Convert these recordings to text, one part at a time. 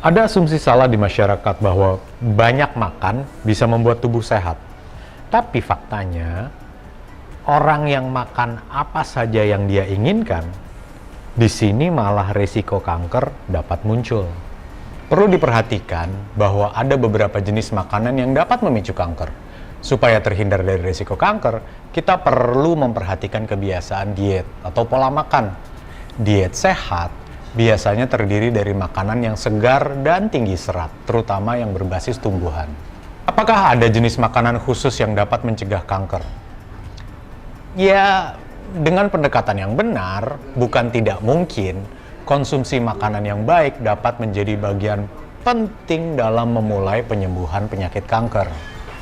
Ada asumsi salah di masyarakat bahwa banyak makan bisa membuat tubuh sehat. Tapi faktanya, orang yang makan apa saja yang dia inginkan, di sini malah risiko kanker dapat muncul. Perlu diperhatikan bahwa ada beberapa jenis makanan yang dapat memicu kanker. Supaya terhindar dari risiko kanker, kita perlu memperhatikan kebiasaan diet atau pola makan. Diet sehat biasanya terdiri dari makanan yang segar dan tinggi serat, terutama yang berbasis tumbuhan. Apakah ada jenis makanan khusus yang dapat mencegah kanker? Ya, dengan pendekatan yang benar, bukan tidak mungkin konsumsi makanan yang baik dapat menjadi bagian penting dalam memulai penyembuhan penyakit kanker.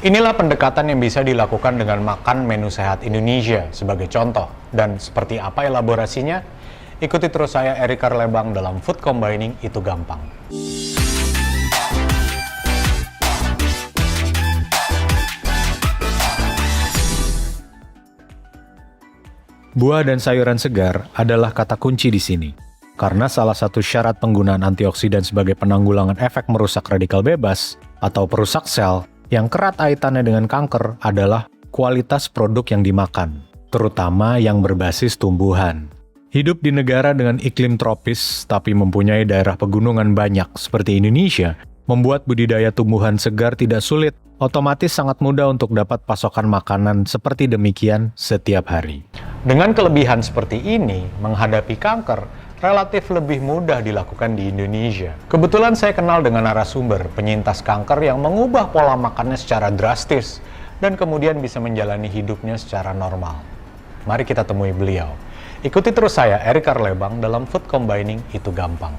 Inilah pendekatan yang bisa dilakukan dengan makan menu sehat Indonesia sebagai contoh. Dan seperti apa elaborasinya? Ikuti terus saya Erik Karlebang dalam Food Combining Itu Gampang. Buah dan sayuran segar adalah kata kunci di sini. Karena salah satu syarat penggunaan antioksidan sebagai penanggulangan efek merusak radikal bebas atau perusak sel yang erat kaitannya dengan kanker adalah kualitas produk yang dimakan, terutama yang berbasis tumbuhan. Hidup di negara dengan iklim tropis tapi mempunyai daerah pegunungan banyak seperti Indonesia membuat budidaya tumbuhan segar tidak sulit, otomatis sangat mudah untuk dapat pasokan makanan seperti demikian setiap hari. Dengan kelebihan seperti ini, menghadapi kanker relatif lebih mudah dilakukan di Indonesia. Kebetulan saya kenal dengan narasumber penyintas kanker yang mengubah pola makannya secara drastis dan kemudian bisa menjalani hidupnya secara normal. Mari kita temui beliau. Ikuti terus saya, Erik Karlebang, dalam Food Combining Itu Gampang.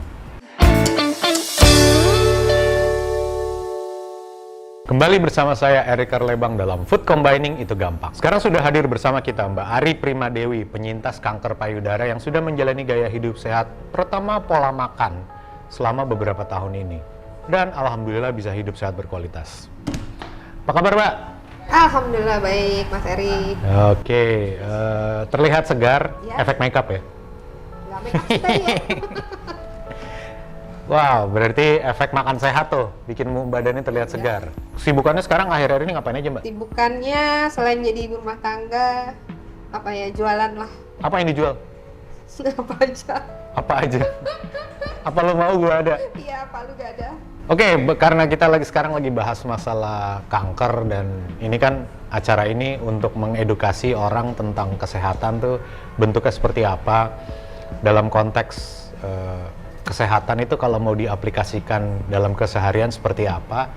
Kembali bersama saya, Erik Karlebang, dalam Food Combining Itu Gampang. Sekarang sudah hadir bersama kita Mbak Ari Primadewi, penyintas kanker payudara yang sudah menjalani gaya hidup sehat, terutama pola makan, selama beberapa tahun ini. Dan alhamdulillah bisa hidup sehat berkualitas. Apa kabar, Mbak? Alhamdulillah baik, Mas Erik. Oke, terlihat segar, ya. Efek makeup ya? Nggak makeup sih tadi ya. Wow, berarti efek makan sehat tuh, bikin badannya terlihat segar. Sibukannya sekarang akhir-akhir ini ngapain aja, Mbak? Sibukannya selain jadi ibu rumah tangga, apa ya, jualan lah. Apa yang dijual? Apa aja. Apa aja? Apa lo mau gua ada? Iya, apa lu gak ada. Oke, karena kita sekarang lagi bahas masalah kanker dan ini kan acara ini untuk mengedukasi orang tentang kesehatan tuh bentuknya seperti apa dalam konteks kesehatan itu kalau mau diaplikasikan dalam keseharian seperti apa.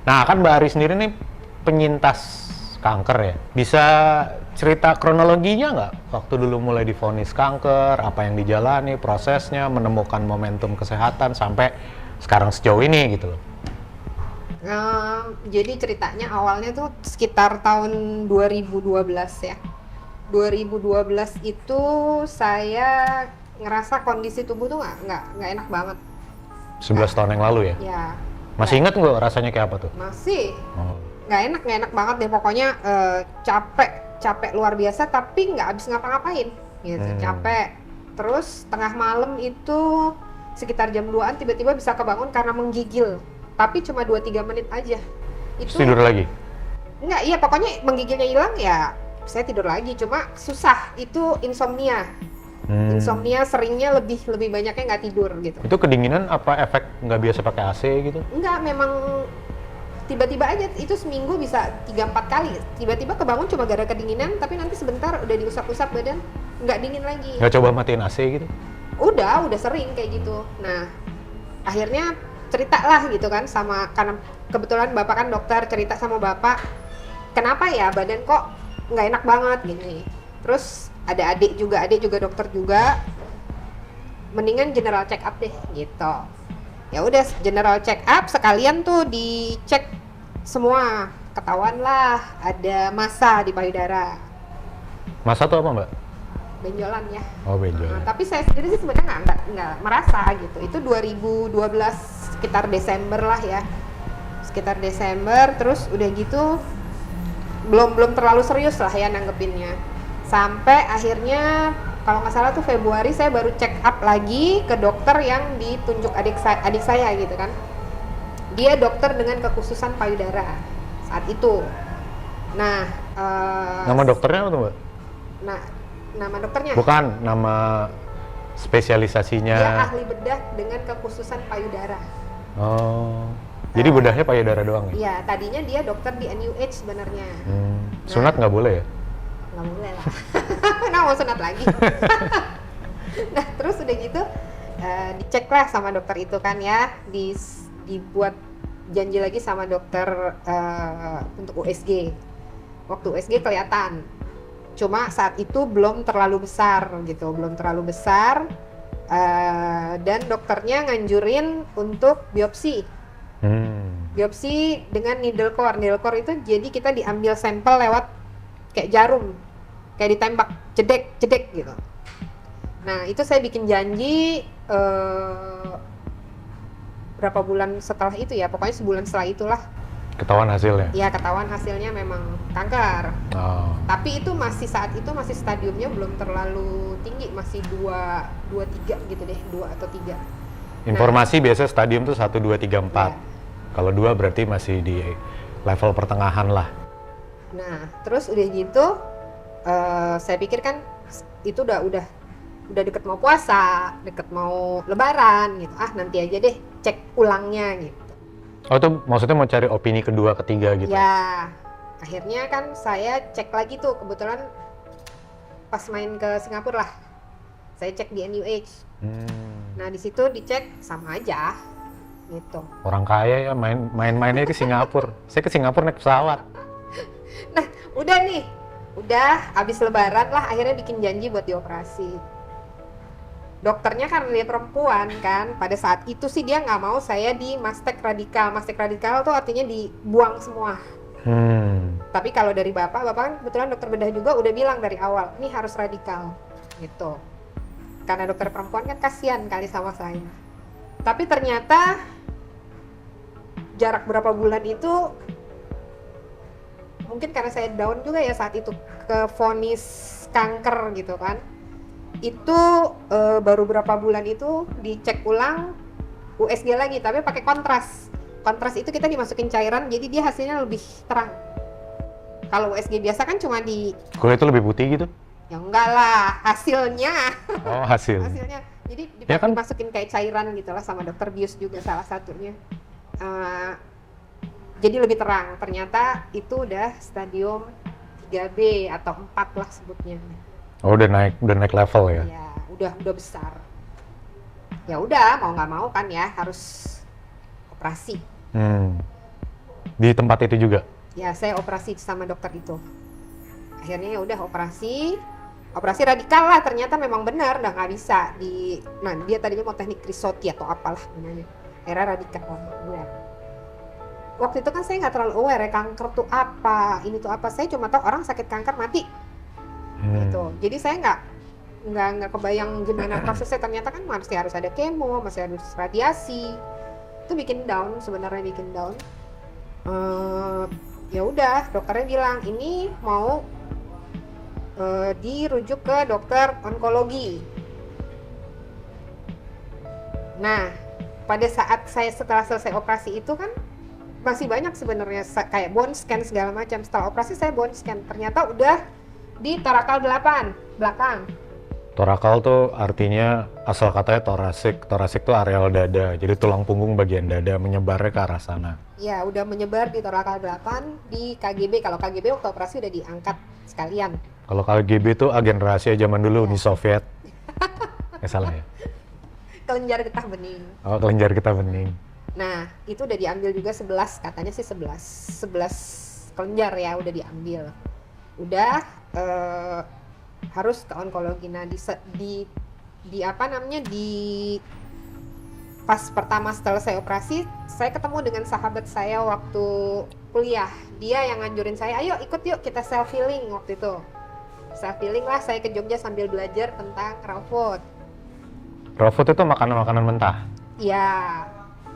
Nah, kan Mbak Ari sendiri nih penyintas kanker ya. Bisa cerita kronologinya nggak? Waktu dulu mulai divonis kanker, apa yang dijalani, prosesnya, menemukan momentum kesehatan sampai sekarang sejauh ini gitu loh. Jadi ceritanya awalnya tuh sekitar tahun 2012 ya. 2012 itu saya ngerasa kondisi tubuh tuh nggak enak banget. 11 tahun yang lalu ya? Ya. Masih ingat nggak rasanya kayak apa tuh? Masih. Oh. Nggak enak banget deh pokoknya. Capek luar biasa tapi nggak habis ngapa-ngapain gitu. Capek. Terus tengah malam itu sekitar jam 2-an tiba-tiba bisa kebangun karena menggigil, tapi cuma 2-3 menit aja. Itu tidur lagi? Enggak, iya pokoknya menggigilnya hilang ya saya tidur lagi, cuma susah, itu insomnia. Insomnia seringnya lebih banyaknya nggak tidur gitu. Itu kedinginan apa efek nggak biasa pakai AC gitu? Enggak, memang tiba-tiba aja, itu seminggu bisa 3-4 kali, tiba-tiba kebangun cuma gara kedinginan, tapi nanti sebentar udah diusap-usap badan, nggak dingin lagi. Nggak coba matiin AC gitu? Udah sering kayak gitu. Nah, akhirnya cerita lah gitu kan sama, karena kebetulan bapak kan dokter, cerita sama bapak, kenapa ya badan kok nggak enak banget gini. Terus ada adik juga dokter juga, mendingan general check up deh gitu. Ya udah general check up sekalian tuh dicek semua, ketahuan lah ada massa di payudara. Massa tuh apa, Mbak? Benjolan ya. Oh, benjolan. Nah, tapi saya sendiri sih sebenarnya nggak merasa gitu. Itu 2012 sekitar Desember lah ya. Sekitar Desember, terus udah gitu belum terlalu serius lah ya nanggepinnya. Sampai akhirnya kalau nggak salah tuh Februari saya baru check up lagi ke dokter yang ditunjuk adik saya gitu kan. Dia dokter dengan kekhususan payudara saat itu. Nah, Nama dokternya apa tuh, Mbak? nah, nama dokternya Bukan, nama spesialisasinya. dia ahli bedah dengan kekhususan payudara. Oh, jadi bedahnya payudara doang ya? Iya, tadinya dia dokter di NUH sebenarnya. Sunat nggak boleh ya? Nggak boleh lah. Nah, mau sunat lagi. Nah, terus udah gitu dicek lah sama dokter itu kan ya, dibuat janji lagi sama dokter untuk USG. Waktu USG kelihatan, cuma saat itu belum terlalu besar gitu, dan dokternya nganjurin untuk biopsi. Biopsi dengan needle core itu jadi kita diambil sampel lewat kayak jarum, kayak ditembak, jedek gitu. Nah, itu saya bikin janji berapa bulan setelah itu ya, pokoknya sebulan setelah itulah Ketahuan hasilnya? ya ketahuan hasilnya memang kanker. Oh. Tapi itu saat itu masih stadiumnya belum terlalu tinggi, masih 2-3 gitu deh, 2 atau 3. Informasi biasa stadium tuh 1, 2, 3, 4. Ya. Kalau 2 berarti masih di level pertengahan lah. Nah, terus udah gitu saya pikir kan itu udah deket mau puasa, deket mau lebaran gitu. Nanti aja deh cek ulangnya gitu. Oh, itu maksudnya mau cari opini kedua, ketiga gitu? Ya, akhirnya kan saya cek lagi tuh, kebetulan pas main ke Singapura lah, saya cek di NUH. Nah, di situ dicek sama aja, gitu. Orang kaya ya main-mainnya ke Singapura. Saya ke Singapura naik pesawat. Nah, udah abis lebaran lah, akhirnya bikin janji buat dioperasi. Dokternya karena dia perempuan kan, pada saat itu sih dia nggak mau saya di mastek radikal. Mastek radikal tuh artinya dibuang semua. Tapi kalau dari bapak kan kebetulan dokter bedah juga udah bilang dari awal, ini harus radikal gitu. Karena dokter perempuan kan kasihan kali sama saya. Tapi ternyata jarak berapa bulan itu, mungkin karena saya down juga ya saat itu, ke vonis kanker gitu kan. Itu baru berapa bulan itu dicek ulang USG lagi, tapi pakai kontras. Kontras itu kita dimasukin cairan, jadi dia hasilnya lebih terang. Kalau USG biasa kan cuma Kulit itu lebih putih gitu? ya enggak lah, hasilnya. Oh, hasilnya. Jadi Ya kan? dimasukin kayak cairan gitu lah, sama dokter bius juga salah satunya. Jadi lebih terang. Ternyata itu udah stadium 3B atau 4 lah sebutnya. Oh, udah naik level ya? Ya, udah besar. Ya udah, mau nggak mau kan ya harus operasi. Di tempat itu juga? Ya, saya operasi sama dokter itu. Akhirnya ya udah operasi radikal lah. Ternyata memang benar, udah nggak bisa nah dia tadinya mau teknik Crisoti atau apalah namanya. Akhirnya radikal lah. Waktu itu kan saya nggak terlalu aware ya, kanker tuh apa, ini tuh apa. Saya cuma tahu orang sakit kanker mati. Gitu. Jadi saya nggak kebayang gimana prosesnya. Ternyata kan masih harus ada kemo, masih harus radiasi. Itu bikin down sebenarnya, ya udah dokternya bilang ini mau dirujuk ke dokter onkologi. Nah, pada saat setelah selesai operasi itu kan masih banyak sebenarnya kayak bone scan segala macam. Setelah operasi saya bone scan, ternyata udah di torakal 8 belakang. Torakal tuh artinya asal katanya torasik. Torasik tuh areal dada. Jadi tulang punggung bagian dada menyebarnya ke arah sana. Ya, udah menyebar di torakal 8 di KGB. Kalau KGB waktu operasi udah diangkat sekalian. Kalau KGB tuh agen rahasia zaman dulu Uni Soviet. Salah ya? Kelenjar getah bening. Oh, kelenjar getah bening. Nah, itu udah diambil juga 11, katanya sih 11 kelenjar ya udah diambil. Udah harus ke onkologi. Nah, pas pertama setelah saya operasi, saya ketemu dengan sahabat saya waktu kuliah. Dia yang nganjurin saya, ayo ikut yuk kita self healing waktu itu. Self healing lah, saya ke Jogja sambil belajar tentang raw food. Raw food itu makanan-makanan mentah? Ya,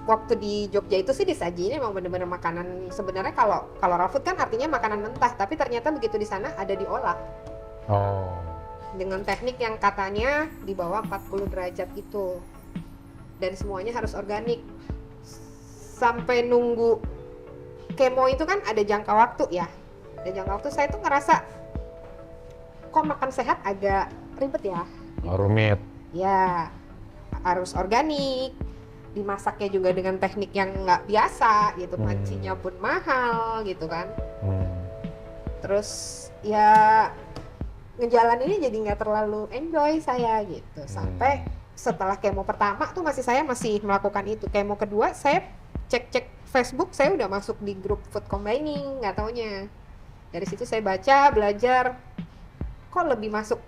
waktu di Jogja itu sih disajinya emang bener-bener makanan. Sebenarnya kalau raw food kan artinya makanan mentah, tapi ternyata begitu di sana ada diolah. Oh. Dengan teknik yang katanya di bawah 40 derajat itu. Dan semuanya harus organik. sampai nunggu kemo itu kan ada jangka waktu ya. Ada jangka waktu, saya tuh ngerasa kok makan sehat agak ribet ya. Rumit. Ya, harus organik, dimasaknya juga dengan teknik yang nggak biasa gitu, pancinya pun mahal gitu kan. Terus ya ngejalaninnya jadi nggak terlalu enjoy saya gitu. Sampai setelah kemo pertama tuh saya masih melakukan itu. Kemo kedua saya cek Facebook, saya udah masuk di grup food combining, nggak taunya. Dari situ saya baca, belajar, kok lebih masuk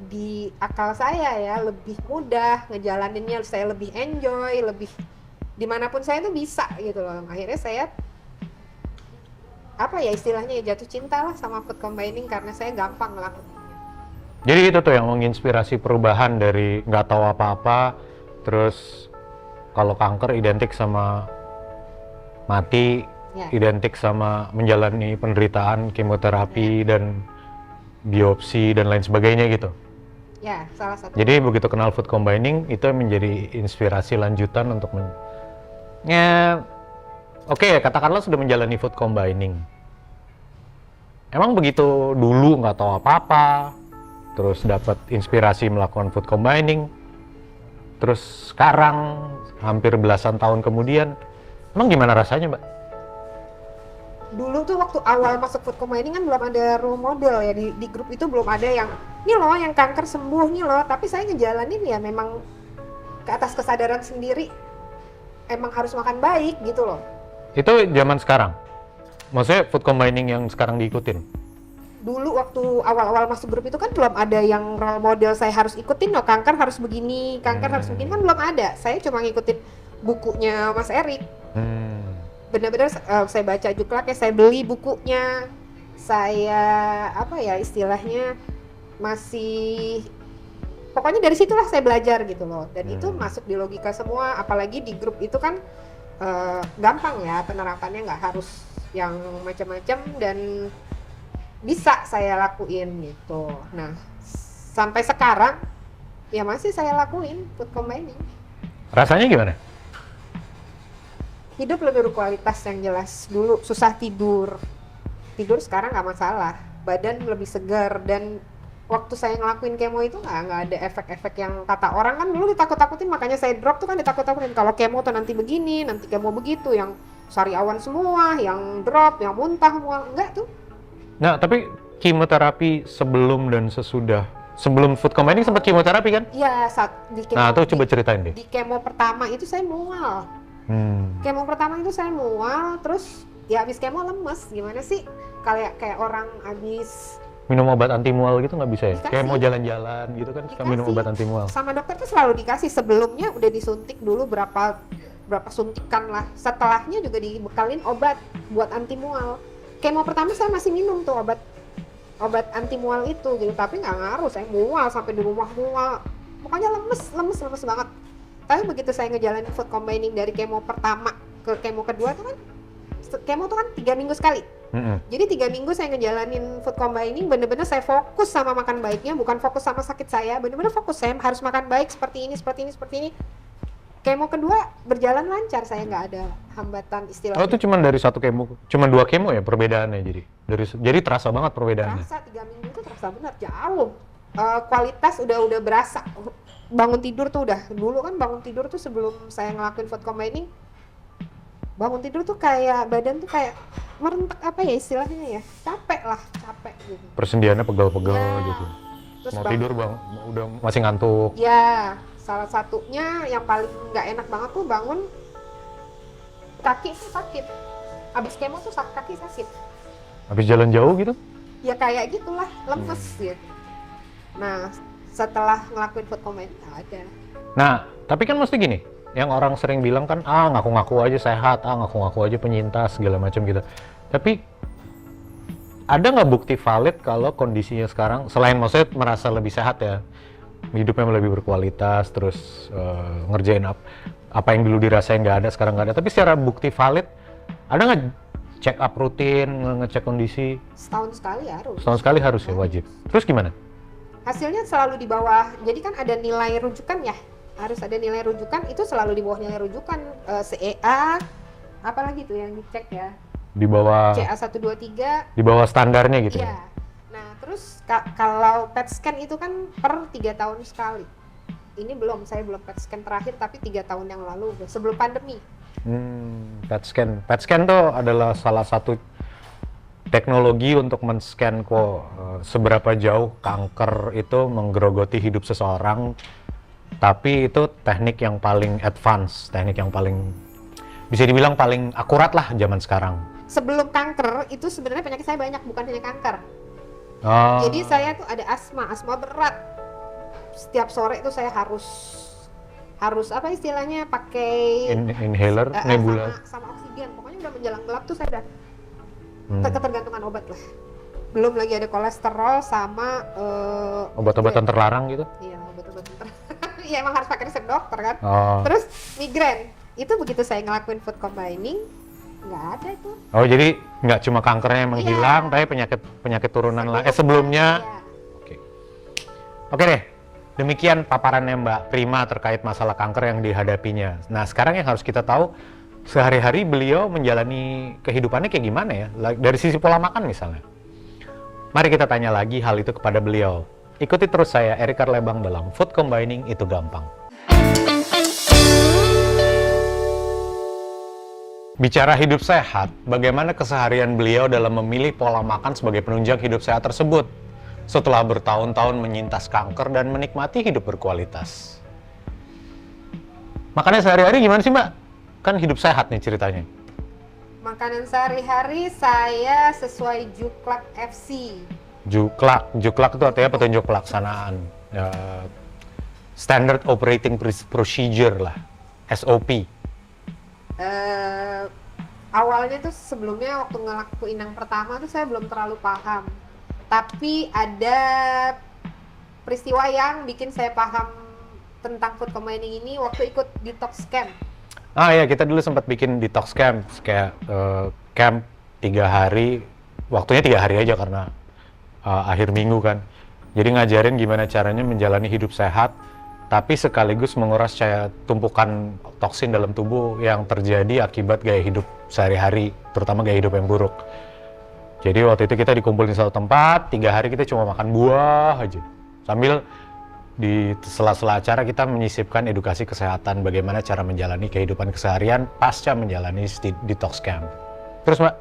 di akal saya ya, lebih mudah ngejalaninnya, saya lebih enjoy, lebih dimanapun saya tuh bisa gitu loh. Akhirnya saya apa ya istilahnya jatuh cinta lah sama food combining karena saya gampang ngelakuin. Jadi itu tuh yang menginspirasi perubahan dari nggak tahu apa-apa, terus kalau kanker identik sama mati, identik sama menjalani penderitaan, kemoterapi dan biopsi dan lain sebagainya gitu. Ya, salah satu. Jadi begitu kenal food combining itu menjadi inspirasi lanjutan untuk Oke, katakanlah sudah menjalani food combining. Emang begitu dulu nggak tahu apa-apa, terus dapat inspirasi melakukan food combining, terus sekarang hampir belasan tahun kemudian, emang gimana rasanya, Mbak? Dulu tuh waktu awal masuk food combining kan belum ada role model ya, di grup itu belum ada yang ini loh yang kanker sembuh nih loh, tapi saya ngejalanin ya memang ke atas kesadaran sendiri, emang harus makan baik gitu loh. Itu zaman sekarang? Maksudnya food combining yang sekarang diikutin? Dulu waktu awal-awal masuk grup itu kan belum ada yang role model saya harus ikutin loh, kanker harus begini, kanker harus begini, kan belum ada. Saya cuma ngikutin bukunya Mas Erik. Benar-benar saya baca juklak ya, saya beli bukunya, saya apa ya istilahnya masih pokoknya dari situlah saya belajar gitu loh, dan itu masuk di logika semua, apalagi di grup itu kan gampang ya penerapannya, nggak harus yang macam-macam dan bisa saya lakuin gitu. Nah sampai sekarang ya masih saya lakuin food combining. Rasanya gimana? Hidup lebih berkualitas yang jelas. Dulu susah tidur sekarang nggak masalah, badan lebih segar, dan waktu saya ngelakuin kemo itu nggak ada efek-efek yang kata orang kan dulu ditakut-takutin, makanya saya drop tuh kan ditakut-takutin kalau kemo tuh nanti begini, nanti kemo begitu, yang sariawan semua, yang drop, yang muntah semua, enggak tuh. Nah, tapi kemoterapi sebelum dan sesudah, sebelum food combining sempat kemoterapi kan? Iya, saat di kemo. Nah, tuh coba ceritain deh. Di kemo pertama itu saya mual. Kemo pertama itu saya mual, terus ya habis kemo lemes, gimana sih? Kayak orang habis minum obat anti mual gitu nggak bisa ya? Dikasih. Kayak mau jalan-jalan gitu kan suka minum obat anti mual. Sama dokter tuh selalu dikasih, sebelumnya udah disuntik dulu berapa suntikan lah. Setelahnya juga dibekalin obat buat anti mual. Kemo pertama saya masih minum tuh obat anti mual itu gitu, tapi nggak ngaruh, saya mual sampai di rumah mual. Pokoknya lemes banget. Tapi begitu saya ngejalanin food combining dari kemo pertama ke kemo kedua tuh kan, kemo tuh kan 3 minggu sekali. Jadi 3 minggu saya ngejalanin food combining, bener-bener saya fokus sama makan baiknya, bukan fokus sama sakit saya, bener-bener fokus saya harus makan baik seperti ini. Kemo kedua berjalan lancar, saya nggak ada hambatan istilahnya. Oh, itu cuma dari satu kemo, cuma 2 kemo ya perbedaannya jadi terasa banget perbedaannya. Terasa 3 minggu itu terasa benar jauh. Kualitas udah berasa. Bangun tidur tuh udah, dulu kan bangun tidur tuh sebelum saya ngelakuin food combining, bangun tidur tuh kayak badan tuh kayak merentek apa ya istilahnya ya, capek gitu. Persendiannya pegel-pegel gitu. Terus mau tidur bang, udah masih ngantuk. Ya, salah satunya yang paling nggak enak banget tuh bangun kaki tuh sakit. Abis kemo tuh kaki sakit. Habis jalan jauh gitu? Ya kayak gitulah, lemes gitu. Nah, setelah ngelakuin food combining nggak ada. Nah, tapi kan mesti gini. Yang orang sering bilang kan, ngaku-ngaku aja sehat, ngaku-ngaku aja penyintas, segala macam gitu. Tapi, ada nggak bukti valid kalau kondisinya sekarang, selain maksudnya merasa lebih sehat ya, hidupnya lebih berkualitas, terus ngerjain apa yang dulu dirasain nggak ada, sekarang nggak ada. Tapi secara bukti valid, ada nggak check up rutin, ngecek kondisi? Setahun sekali harus. Setahun sekali harus ya, wajib. Terus gimana? Hasilnya selalu di bawah, jadi kan ada nilai rujukan ya, harus ada nilai rujukan, itu selalu di bawah nilai rujukan, CEA, apalagi tuh yang dicek ya, Di bawah CA123. di bawah standarnya gitu Iya. ya. Nah, terus kalau PET scan itu kan per 3 tahun sekali. Ini saya belum PET scan terakhir, tapi 3 tahun yang lalu, sebelum pandemi. PET scan. PET scan tuh adalah salah satu teknologi untuk men-scan seberapa jauh kanker itu menggerogoti hidup seseorang. Tapi itu teknik yang paling advance, teknik yang paling bisa dibilang paling akurat lah zaman sekarang. Sebelum kanker itu sebenarnya penyakit saya banyak, bukan hanya kanker. Oh. Jadi saya tuh ada asma berat. Setiap sore itu saya harus apa istilahnya, pakai Inhaler, nebula. sama oksigen. Pokoknya udah menjelang gelap tuh saya udah ketergantungan obat lah. Belum lagi ada kolesterol sama Obat-obatan terlarang gitu. Iya, obat-obatan Iya, emang harus pakai resep dokter kan. Oh. Terus migrain itu begitu saya ngelakuin food combining nggak ada itu. Oh, jadi nggak cuma kankernya yang menghilang, tapi penyakit turunan lah. Sebelumnya. Iya. Oke deh. Demikian paparannya Mbak Prima terkait masalah kanker yang dihadapinya. Nah, sekarang yang harus kita tahu, sehari-hari beliau menjalani kehidupannya kayak gimana ya? Dari sisi pola makan misalnya. Mari kita tanya lagi hal itu kepada beliau. Ikuti terus saya, Erik Karlebang, dalam Food Combining Itu Gampang. Bicara hidup sehat, bagaimana keseharian beliau dalam memilih pola makan sebagai penunjang hidup sehat tersebut setelah bertahun-tahun menyintas kanker dan menikmati hidup berkualitas. Makannya sehari-hari gimana sih, Mbak? Kan hidup sehat nih ceritanya. Makanan sehari-hari saya sesuai Juklak FC. Juklak itu artinya petunjuk pelaksanaan. Standard Operating Procedure lah, SOP. Awalnya tuh sebelumnya waktu ngelakuin yang pertama tuh saya belum terlalu paham. Tapi ada peristiwa yang bikin saya paham tentang food combining ini waktu ikut detox camp. Ya, kita dulu sempat bikin detox camp, kayak camp 3 hari, waktunya 3 hari aja karena akhir minggu kan. Jadi ngajarin gimana caranya menjalani hidup sehat, tapi sekaligus menguras tumpukan toksin dalam tubuh yang terjadi akibat gaya hidup sehari-hari, terutama gaya hidup yang buruk. Jadi waktu itu kita dikumpulin di satu tempat, 3 hari kita cuma makan buah aja. Sambil di sela-sela acara kita menyisipkan edukasi kesehatan, bagaimana cara menjalani kehidupan keseharian pasca menjalani detox camp. Terus Mbak?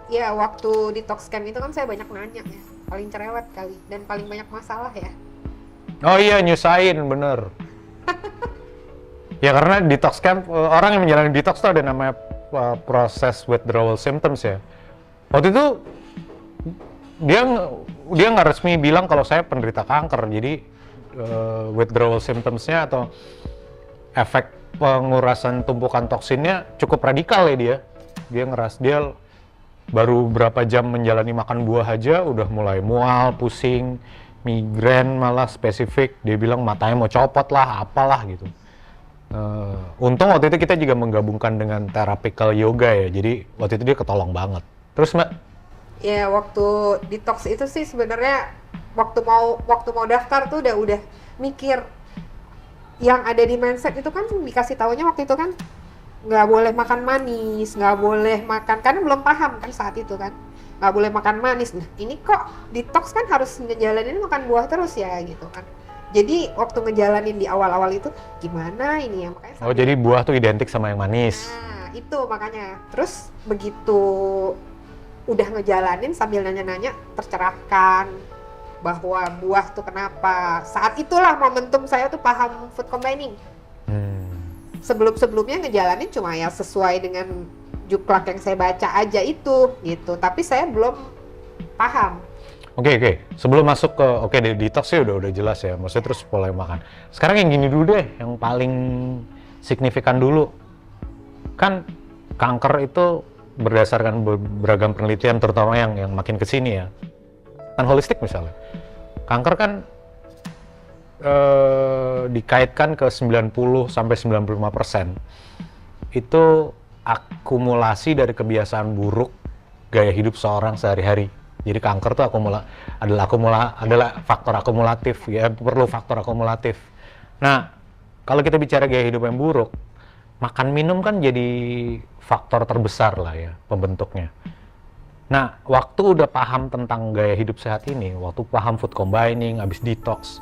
Ya, waktu detox camp itu kan saya banyak nanya ya, paling cerewet kali, dan paling banyak masalah ya. Oh iya, nyusahin, bener. Ya karena detox camp, orang yang menjalani detox itu ada namanya proses withdrawal symptoms ya. Waktu itu dia nggak resmi bilang kalau saya penderita kanker, jadi withdrawal symptoms-nya atau efek pengurasan tumpukan toksinnya cukup radikal ya dia baru berapa jam menjalani makan buah aja udah mulai mual, pusing, migrain, malah spesifik dia bilang matanya mau copot lah, apalah gitu. Untung waktu itu kita juga menggabungkan dengan therapeutic yoga ya, jadi waktu itu dia ketolong banget. Terus Mbak? Ya, waktu detox itu sih sebenarnya waktu mau daftar tuh udah mikir yang ada di mindset itu kan dikasih taunya waktu itu kan nggak boleh makan manis, nggak boleh makan, karena belum paham kan saat itu kan nggak boleh makan manis. Nah ini kok detox kan harus ngejalanin makan buah terus ya gitu kan. Jadi waktu ngejalanin di awal-awal itu gimana ini ya, makanya Oh jadi buah tuh identik sama yang manis. Nah itu makanya terus begitu udah ngejalanin sambil nanya-nanya tercerahkan bahwa buah tuh kenapa. Saat itulah momentum saya tuh paham food combining. Sebelum-sebelumnya ngejalanin cuma ya sesuai dengan juklak yang saya baca aja itu gitu, tapi saya belum paham. Oke. Sebelum masuk ke detox sih udah jelas ya, maksudnya terus pola makan. Sekarang yang gini dulu deh, yang paling signifikan dulu. Kan kanker itu berdasarkan beragam penelitian, terutama yang makin kesini ya, kan holistik misalnya. Kanker kan dikaitkan ke 90-95% itu akumulasi dari kebiasaan buruk gaya hidup seorang sehari-hari. Jadi kanker itu adalah faktor akumulatif ya, perlu faktor akumulatif. Nah, kalau kita bicara gaya hidup yang buruk, makan minum kan jadi faktor terbesar lah ya pembentuknya. Nah, waktu udah paham tentang gaya hidup sehat ini, waktu paham food combining, habis detox,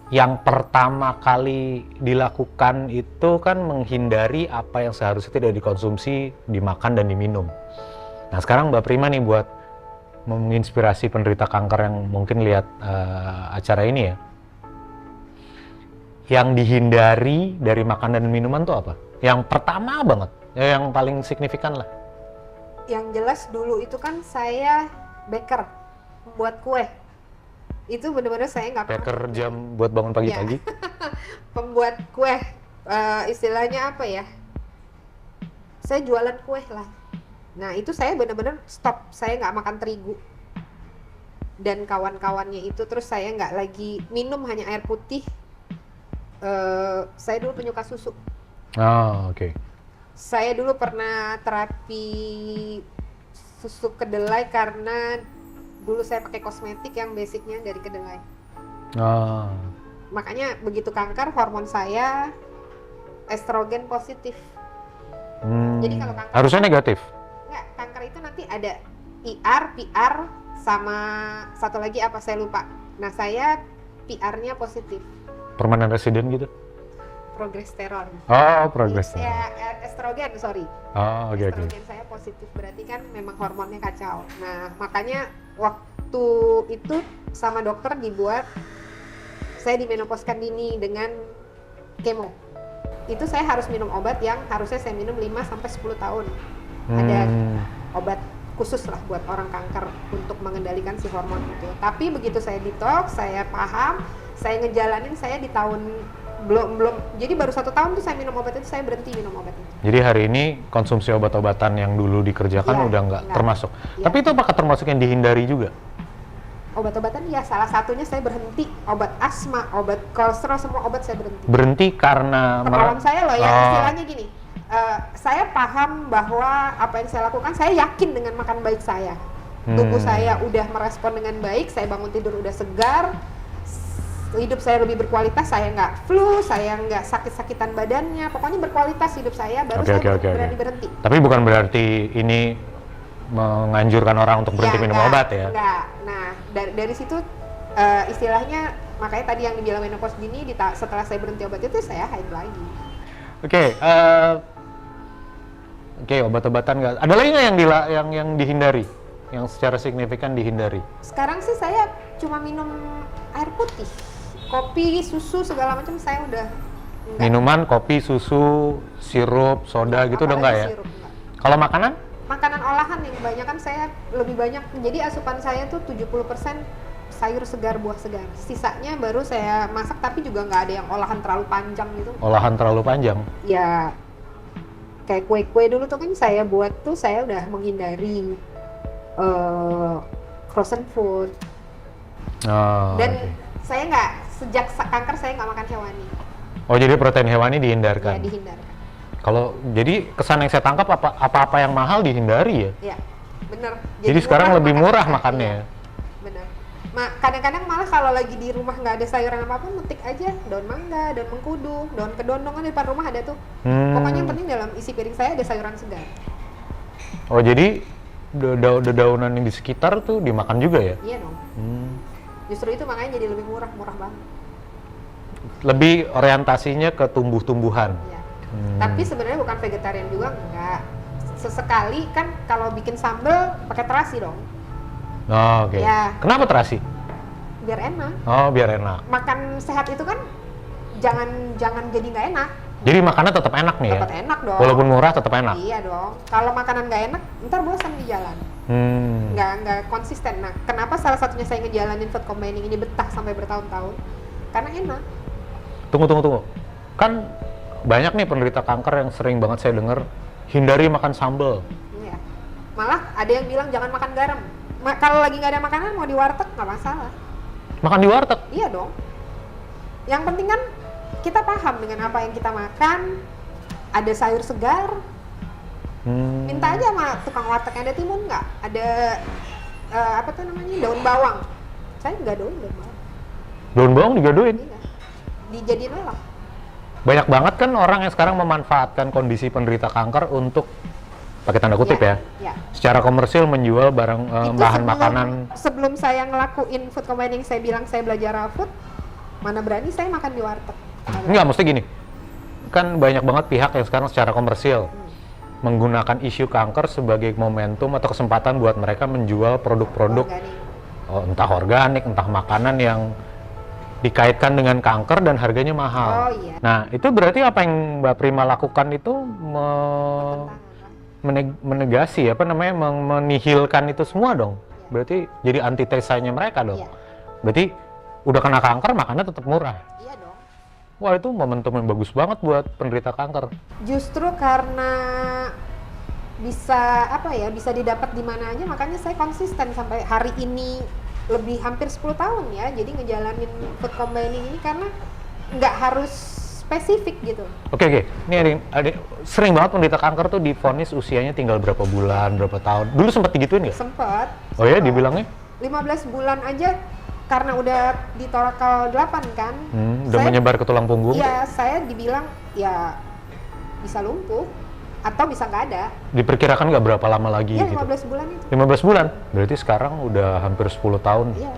yang pertama kali dilakukan itu kan menghindari apa yang seharusnya tidak dikonsumsi, dimakan dan diminum. Nah, sekarang Mbak Prima nih buat menginspirasi penderita kanker yang mungkin lihat acara ini ya. Yang dihindari dari makan dan minuman tuh apa? Yang pertama banget, yang paling signifikan lah. Yang jelas dulu itu kan saya baker, buat kue. Itu bener-bener saya nggak pernah. Baker jam buat bangun pagi-pagi. Ya. Pembuat kue, istilahnya apa ya? Saya jualan kue lah. Nah itu saya bener-bener stop, saya nggak makan terigu dan kawan-kawannya itu. Terus saya nggak lagi minum hanya air putih. Saya dulu penyuka susu. Oh, oke. Saya dulu pernah terapi susu kedelai karena dulu saya pakai kosmetik yang basicnya dari kedelai. Oh. Makanya begitu kanker, hormon saya estrogen positif. Jadi kalau kanker harusnya negatif. Enggak, kanker itu nanti ada IR, PR, sama satu lagi apa saya lupa. Nah saya PR-nya positif. Permanent resident gitu? Progesteron. Oh, progesteron. Ya, estrogen, sorry. Oh, oke. Estrogen saya positif, berarti kan memang hormonnya kacau. Nah, makanya waktu itu sama dokter dibuat saya dimenopauskan dini dengan kemo. Itu saya harus minum obat yang harusnya saya minum 5-10 tahun. Ada obat khusus lah buat orang kanker untuk mengendalikan si hormon itu. Tapi begitu saya detox, saya paham, saya ngejalanin, saya di tahun belum jadi baru 1 tahun tuh saya minum obat itu, saya berhenti minum obat itu. Jadi hari ini konsumsi obat-obatan yang dulu dikerjakan udah nggak termasuk. Ya. Tapi itu apakah termasuk yang dihindari juga? Obat-obatan ya, salah satunya saya berhenti. Obat asma, obat kolesterol, semua obat saya berhenti. Berhenti karena Kepala saya loh ya, istilahnya gini. Saya paham bahwa apa yang saya lakukan, saya yakin dengan makan baik saya. Tubuh saya udah merespon dengan baik, saya bangun tidur udah segar, hidup saya lebih berkualitas, saya nggak flu, saya nggak sakit-sakitan badannya, pokoknya berkualitas hidup saya, baru saya berani berhenti. Tapi bukan berarti ini menganjurkan orang untuk berhenti minum obat ya? Enggak. Nah, dari situ istilahnya, makanya tadi yang dibilang menopause dini, setelah saya berhenti obat itu, saya haid lagi. Oke, obat-obatan nggak. Ada lagi nggak yang dihindari, yang secara signifikan dihindari? Sekarang sih saya cuma minum air putih, kopi, susu segala macam saya udah enggak. Minuman, kopi, susu, sirup, soda gitu udah enggak ya? Kalau makanan? Makanan olahan yang kebanyakan saya lebih banyak. Jadi asupan saya tuh 70% sayur segar, buah segar. Sisanya baru saya masak, tapi juga nggak ada yang olahan terlalu panjang gitu. Olahan terlalu panjang? Ya, kayak kue-kue dulu tuh kan saya buat tuh, saya udah menghindari frozen food. Dan saya nggak, sejak kanker saya nggak makan hewani. Oh, jadi protein hewani dihindarkan? Ya, dihindarkan. Kalau jadi kesan yang saya tangkap apa-apa yang mahal dihindari ya? Iya, bener. Jadi sekarang lebih murah makannya. Iya, bener. Kadang-kadang malah kalau lagi di rumah nggak ada sayuran apapun, metik aja daun mangga, daun mengkudu, daun kedondong kan di depan rumah ada tuh. Pokoknya yang penting dalam isi piring saya ada sayuran segar. Oh, jadi dedaunan yang di sekitar tuh dimakan juga ya? Iya dong. Justru itu makanya jadi lebih murah banget. Lebih orientasinya ke tumbuh-tumbuhan. Iya. Tapi sebenarnya bukan vegetarian juga, enggak. Sesekali kan kalau bikin sambal pakai terasi dong. Oh, oke. Ya. Kenapa terasi? Biar enak. Oh, biar enak. Makan sehat itu kan jangan jadi nggak enak. Jadi makannya tetap enak nih Tetap ya? enak dong. Walaupun murah tetap enak? Iya dong. Kalau makanan nggak enak, ntar bosan di jalan. Nggak konsisten. Nah, kenapa salah satunya saya ngejalanin food combining ini betah sampai bertahun-tahun? Karena enak. Tunggu. Kan banyak nih penderita kanker yang sering banget saya dengar hindari makan sambal. Iya. Malah ada yang bilang jangan makan garam. Kalau lagi nggak ada makanan mau di warteg nggak masalah. Makan di warteg? Iya dong. Yang penting kan kita paham dengan apa yang kita makan. Ada sayur segar. Minta aja sama tukang warteg yang ada timun nggak? Ada apa tuh namanya, daun bawang. Saya nggak daun bawang. Daun bawang digadoin? Iya. Dijadiin lelak. Banyak banget kan orang yang sekarang memanfaatkan kondisi penderita kanker untuk pakai tanda kutip ya, secara komersil menjual barang bahan makanan. Sebelum saya ngelakuin food combining, saya bilang saya belajar raw food, mana berani saya makan di warteg. Enggak, mesti gini, kan banyak banget pihak yang sekarang secara komersil menggunakan isu kanker sebagai momentum atau kesempatan buat mereka menjual produk-produk entah organik, entah makanan yang dikaitkan dengan kanker dan harganya mahal. Nah, itu berarti apa yang Mbak Prima lakukan itu menegasi, menihilkan itu semua dong. Berarti jadi antitesanya mereka dong. Berarti udah kena kanker, makannya tetap murah. Iya dong. Wah, itu momentum yang bagus banget buat penderita kanker. Justru karena bisa didapat di mana aja, makanya saya konsisten sampai hari ini. Lebih hampir 10 tahun ya, jadi ngejalanin food combining ini karena nggak harus spesifik gitu. Oke. Ini ada sering banget penderita kanker tuh divonis usianya tinggal berapa bulan, berapa tahun. Dulu sempat digituin nggak? Sempat. Oh ya, dibilangnya? 15 bulan aja karena udah di torakal 8 kan. Udah menyebar ke tulang punggung? Iya, saya dibilang ya bisa lumpuh atau bisa nggak ada. Diperkirakan nggak berapa lama lagi? Iya, 15 gitu? bulan itu. 15 bulan? Berarti sekarang udah hampir 10 tahun. Iya.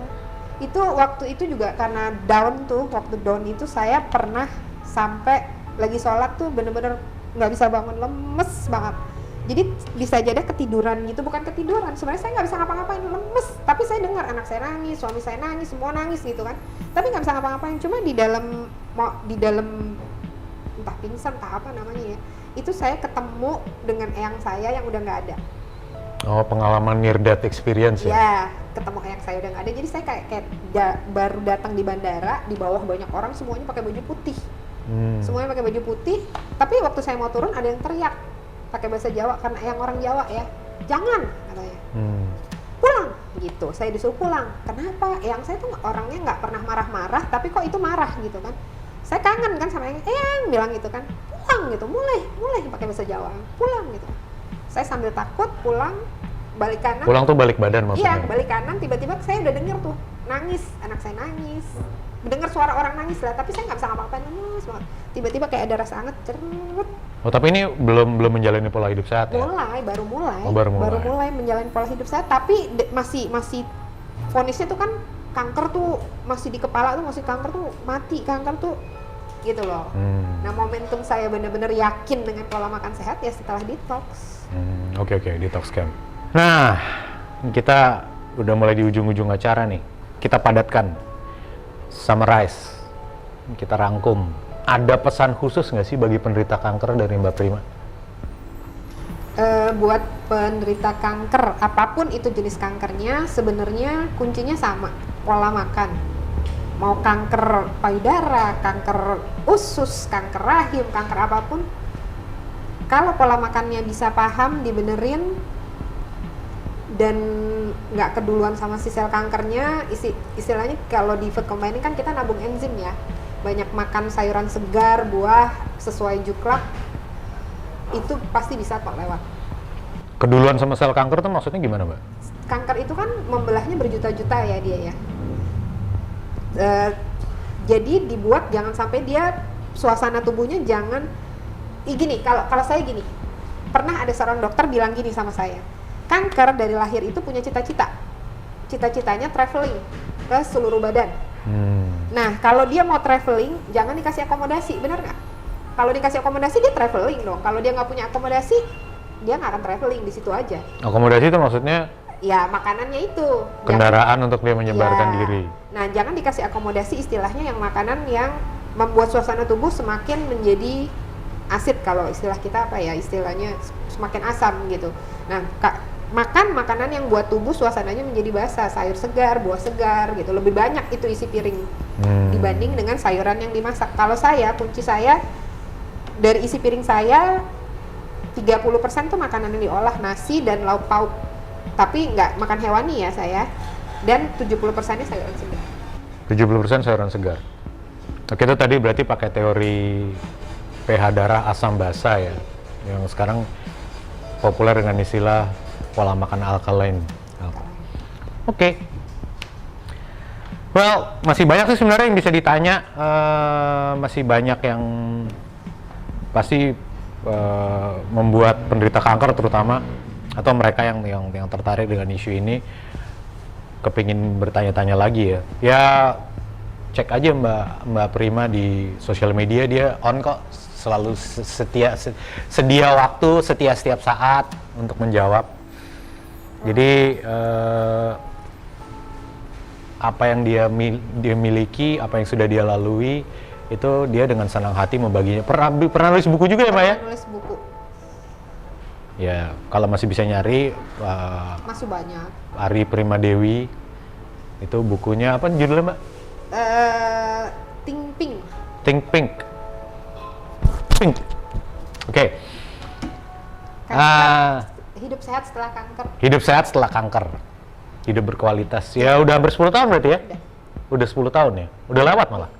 Itu waktu itu juga karena waktu down itu saya pernah sampai lagi sholat tuh bener-bener nggak bisa bangun, lemes banget. Jadi bisa jadi ketiduran gitu, bukan ketiduran. Sebenarnya saya nggak bisa ngapa-ngapain, lemes. Tapi saya dengar anak saya nangis, suami saya nangis, semua nangis gitu kan. Tapi nggak bisa ngapa-ngapain. Cuma di dalam entah pingsan, entah apa namanya ya. Itu saya ketemu dengan eyang saya yang udah nggak ada. Oh, pengalaman near death experience ya? Ya, ketemu eyang saya udah nggak ada. Jadi saya kayak baru datang di bandara, di bawah banyak orang, semuanya pakai baju putih. Semuanya pakai baju putih. Tapi waktu saya mau turun ada yang teriak pakai bahasa Jawa, karena eyang orang Jawa ya. Jangan, katanya. Pulang, gitu. Saya disuruh pulang. Kenapa? Eyang saya tuh orangnya nggak pernah marah-marah, tapi kok itu marah gitu kan. Saya kangen kan sama eyang bilang gitu kan. Pulang gitu, mulai pakai bahasa Jawa, pulang gitu. Saya sambil takut pulang, balik kanan. Pulang tuh balik badan maksudnya? Iya, balik kanan, tiba-tiba saya udah denger tuh nangis, anak saya nangis, dengar suara orang nangis lah, tapi saya nggak bisa ngapa-ngapain, nangis banget. Tiba-tiba kayak ada rasa anget, cerut. Oh, tapi ini belum menjalani pola hidup sehat ya? Baru mulai. Baru mulai menjalani pola hidup sehat, tapi masih vonisnya tuh kan kanker tuh masih di kepala tuh, masih kanker tuh mati, kanker tuh gitu loh. Nah, momentum saya benar-benar yakin dengan pola makan sehat ya setelah detox. Oke, detox camp. Nah, kita udah mulai di ujung-ujung acara nih. Kita padatkan, summarize, kita rangkum. Ada pesan khusus nggak sih bagi penderita kanker dari Mbak Prima? Buat penderita kanker, apapun itu jenis kankernya, sebenarnya kuncinya sama, pola makan. Mau kanker payudara, kanker usus, kanker rahim, kanker apapun, kalau pola makannya bisa paham, dibenerin, dan nggak keduluan sama si sel kankernya, istilahnya kalau di food combining kan kita nabung enzim ya, banyak makan sayuran segar, buah, sesuai juklak, itu pasti bisa kok lewat. Keduluan sama sel kanker tuh maksudnya gimana, Mbak? Kanker itu kan membelahnya berjuta-juta ya dia ya. Jadi dibuat jangan sampai dia suasana tubuhnya jangan gini. Kalau saya gini, pernah ada seorang dokter bilang gini sama saya, kanker dari lahir itu punya cita-citanya traveling ke seluruh badan. Nah, kalau dia mau traveling jangan dikasih akomodasi, benar nggak? Kalau dikasih akomodasi dia traveling dong. Kalau dia nggak punya akomodasi dia nggak akan traveling, di situ aja. Akomodasi itu maksudnya? Ya, makanannya itu. Kendaraan untuk dia menyebarkan diri. Nah, jangan dikasih akomodasi, istilahnya yang makanan yang membuat suasana tubuh semakin menjadi asid, kalau istilah kita apa ya, istilahnya semakin asam gitu. Nah, makan makanan yang buat tubuh suasananya menjadi basah, sayur segar, buah segar gitu. Lebih banyak itu isi piring dibanding dengan sayuran yang dimasak. Kalau saya, kunci saya dari isi piring saya 30% tuh makanan yang diolah, nasi dan lauk pauk. Tapi nggak makan hewani ya saya, dan 70%-nya sayuran segar. 70% sayuran segar. Oke, itu tadi berarti pakai teori pH darah asam basa ya, yang sekarang populer dengan istilah pola makan alkaline. Oke. Well, masih banyak sih sebenarnya yang bisa ditanya. Masih banyak yang pasti membuat penderita kanker terutama atau mereka yang tertarik dengan isu ini kepingin bertanya-tanya lagi ya. Ya cek aja Mbak Prima di sosial media, dia on kok, selalu sedia waktu, setiap saat untuk menjawab. Jadi apa yang dia miliki, apa yang sudah dia lalui, itu dia dengan senang hati membaginya. Pernah nulis buku juga ya, Mbak ya? Nulis buku. Ya, kalau masih bisa nyari, Masih banyak. Ari Prima Dewi, itu bukunya apa judulnya, Mbak? Think Pink. Think Pink. Pink. Oke. Hidup sehat setelah kanker. Hidup sehat setelah kanker. Hidup berkualitas. Ya udah hampir 10 tahun berarti ya? Udah 10 tahun ya? Udah lewat malah?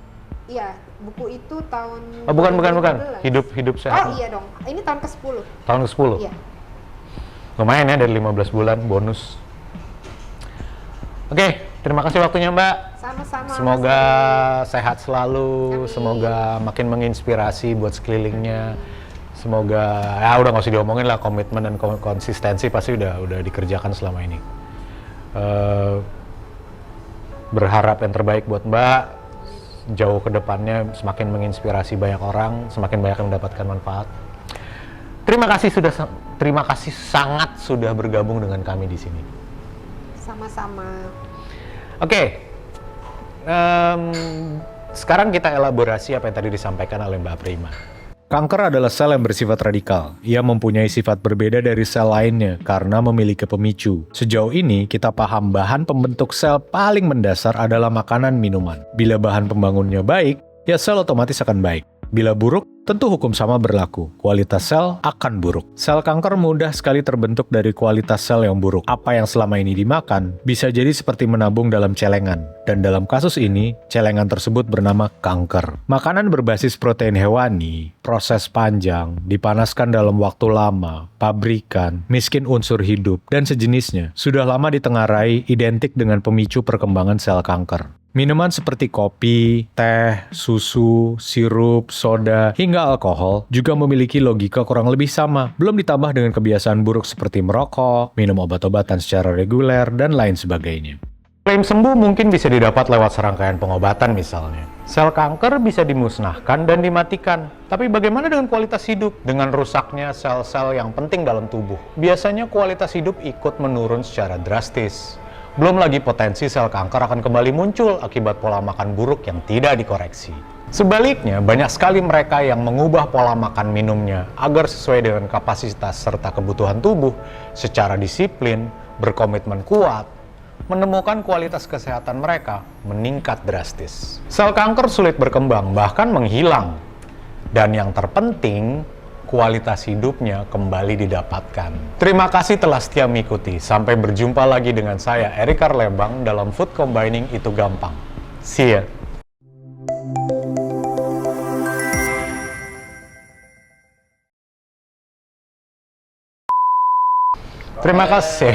Iya, buku itu tahun... Oh, bukan. 2015. Hidup sehat. Oh iya dong, ini tahun ke-10. Tahun ke-10? Iya. Lumayan ya, dari 15 bulan bonus. Oke, terima kasih waktunya Mbak. Sama-sama. Semoga sehat selalu, Amin. semoga makin menginspirasi buat sekelilingnya. Semoga, ya udah nggak usah diomongin lah, komitmen dan konsistensi pasti udah dikerjakan selama ini. Berharap yang terbaik buat Mbak, jauh ke depannya semakin menginspirasi banyak orang, semakin banyak yang mendapatkan manfaat. Terima kasih sangat sudah bergabung dengan kami di sini. Sama-sama. Oke, sekarang kita elaborasi apa yang tadi disampaikan oleh Mbak Prima. Kanker adalah sel yang bersifat radikal. Ia mempunyai sifat berbeda dari sel lainnya karena memiliki pemicu. Sejauh ini, kita paham bahan pembentuk sel paling mendasar adalah makanan minuman. Bila bahan pembangunnya baik, ya sel otomatis akan baik. Bila buruk, tentu hukum sama berlaku. Kualitas sel akan buruk. Sel kanker mudah sekali terbentuk dari kualitas sel yang buruk. Apa yang selama ini dimakan bisa jadi seperti menabung dalam celengan. Dan dalam kasus ini, celengan tersebut bernama kanker. Makanan berbasis protein hewani, proses panjang, dipanaskan dalam waktu lama, pabrikan, miskin unsur hidup, dan sejenisnya sudah lama ditengarai identik dengan pemicu perkembangan sel kanker. Minuman seperti kopi, teh, susu, sirup, soda, hingga alkohol juga memiliki logika kurang lebih sama. Belum ditambah dengan kebiasaan buruk seperti merokok, minum obat-obatan secara reguler, dan lain sebagainya. Klaim sembuh mungkin bisa didapat lewat serangkaian pengobatan misalnya. Sel kanker bisa dimusnahkan dan dimatikan. Tapi bagaimana dengan kualitas hidup? Dengan rusaknya sel-sel yang penting dalam tubuh. Biasanya kualitas hidup ikut menurun secara drastis. Belum lagi potensi sel kanker akan kembali muncul akibat pola makan buruk yang tidak dikoreksi. Sebaliknya, banyak sekali mereka yang mengubah pola makan minumnya agar sesuai dengan kapasitas serta kebutuhan tubuh secara disiplin, berkomitmen kuat, menemukan kualitas kesehatan mereka meningkat drastis. Sel kanker sulit berkembang, bahkan menghilang. Dan yang terpenting, kualitas hidupnya kembali didapatkan. Terima kasih telah setia mengikuti. Sampai berjumpa lagi dengan saya, Erik Karlebang, dalam Food Combining Itu Gampang. See ya! Terima kasih.